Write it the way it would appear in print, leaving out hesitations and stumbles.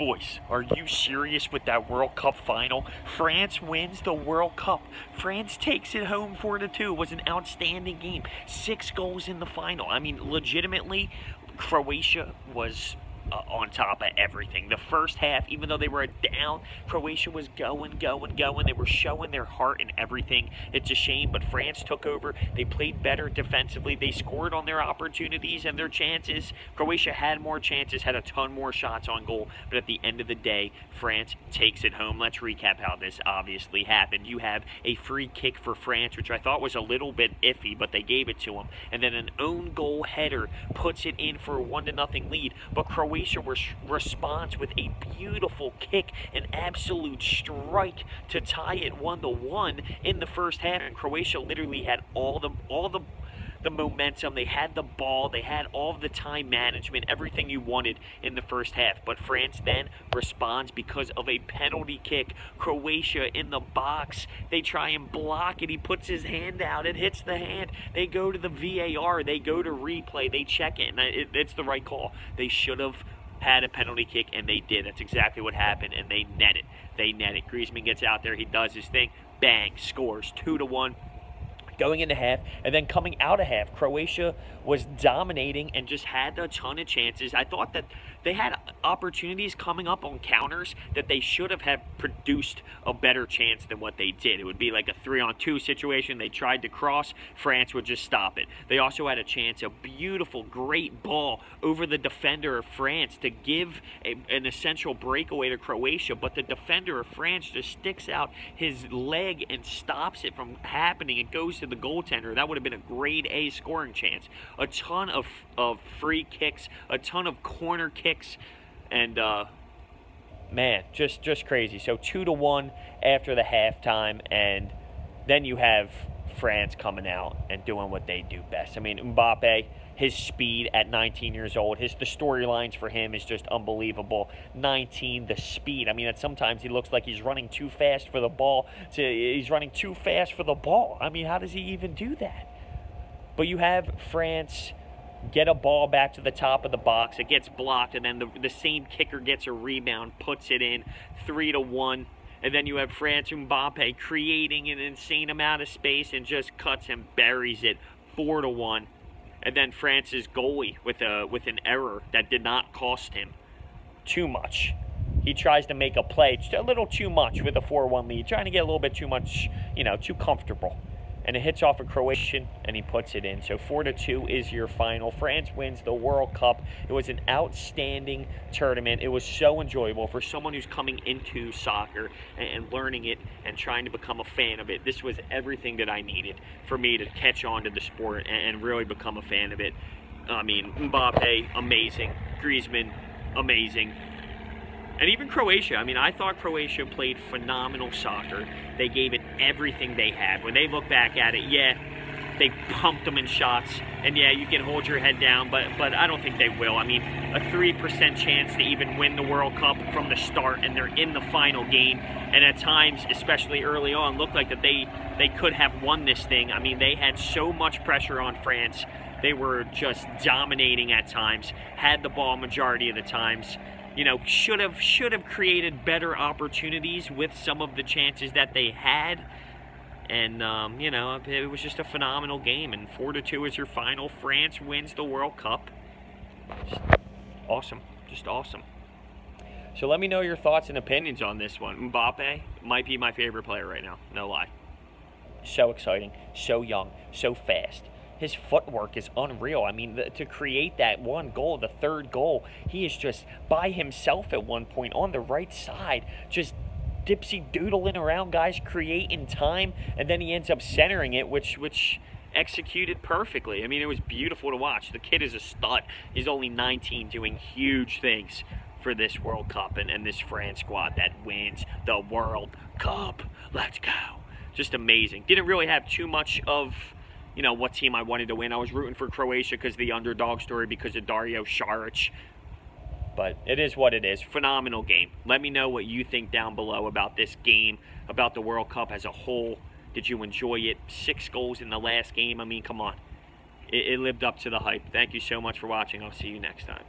Boys, are you serious with that World Cup final? France wins the World Cup. France takes it home 4-2. It was an outstanding game. 6 goals in the final. I mean, legitimately, Croatia was on top of everything. The first half, even though they were down, Croatia was going. They were showing their heart and everything. It's a shame, but France took over. They played better defensively. They scored on their opportunities and their chances. Croatia had more chances, had a ton more shots on goal, but at the end of the day, France takes it home. Let's recap how this obviously happened. You have a free kick for France, which I thought was a little bit iffy, but they gave it to them. And then an own goal header puts it in for a 1-0 lead, but Croatia responds with a beautiful kick, an absolute strike to tie it 1-1 in the first half. And Croatia literally had all the momentum. They had the ball. They had all the time management, everything you wanted in the first half. But France then responds because of a penalty kick. Croatia in the box. They try and block it. He puts his hand out. It hits the hand. They go to the VAR. They go to replay. They check it, and it's the right call. They should have had a penalty kick, and they did. That's exactly what happened, and they net it. Griezmann gets out there. He does his thing. Bang. Scores 2-1. Going into half, and then coming out of half, Croatia was dominating and just had a ton of chances. I thought that they had opportunities coming up on counters that they should have produced a better chance than what they did. It would be like a 3-on-2 situation. They tried to cross, France would just stop it. They also had a chance, a beautiful, great ball over the defender of France to give an essential breakaway to Croatia, but the defender of France just sticks out his leg and stops it from happening. It goes to the goaltender. That would have been a grade A scoring chance. A ton of free kicks, a ton of corner kicks, and man, just crazy. So 2-1 after the halftime, and then you have France coming out and doing what they do best. I mean, Mbappe, his speed at 19 years old, the storylines for him is just unbelievable. 19, the speed. I mean, sometimes he looks like he's running too fast for the ball. He's running too fast for the ball. I mean, how does he even do that? But you have France get a ball back to the top of the box. It gets blocked, and then the same kicker gets a rebound, puts it in, 3-1. And then you have France Mbappe creating an insane amount of space and just cuts and buries it, 4-1. And then France's goalie with an error that did not cost him too much. He tries to make a play, just a little too much with a 4-1 lead, trying to get a little bit too much, too comfortable. And it hits off a Croatian, and he puts it in. So 4-2 is your final. France wins the World Cup. It was an outstanding tournament. It was so enjoyable for someone who's coming into soccer and learning it and trying to become a fan of it. This was everything that I needed for me to catch on to the sport and really become a fan of it. I mean, Mbappe, amazing. Griezmann, amazing. And even Croatia. I mean, I thought Croatia played phenomenal soccer. They gave it everything they had. When they look back at it, yeah, they pumped them in shots. And yeah, you can hold your head down, but I don't think they will. I mean, a 3% chance to even win the World Cup from the start, and they're in the final game. And at times, especially early on, looked like that they could have won this thing. I mean, they had so much pressure on France. They were just dominating at times, had the ball majority of the times. Should have created better opportunities with some of the chances that they had. And, it was just a phenomenal game. And 4-2 is your final. France wins the World Cup. Just awesome. Just awesome. So let me know your thoughts and opinions on this one. Mbappe might be my favorite player right now. No lie. So exciting. So young. So fast. His footwork is unreal. I mean, to create that one goal, the third goal, he is just by himself at one point on the right side, just dipsy-doodling around guys, creating time, and then he ends up centering it, which executed perfectly. I mean, it was beautiful to watch. The kid is a stud. He's only 19, doing huge things for this World Cup and this France squad that wins the World Cup. Let's go. Just amazing. Didn't really have too much of what team I wanted to win. I was rooting for Croatia because of the underdog story, because of Dario Saric. But it is what it is. Phenomenal game. Let me know what you think down below about this game, about the World Cup as a whole. Did you enjoy it? 6 goals in the last game. I mean, come on. It lived up to the hype. Thank you so much for watching. I'll see you next time.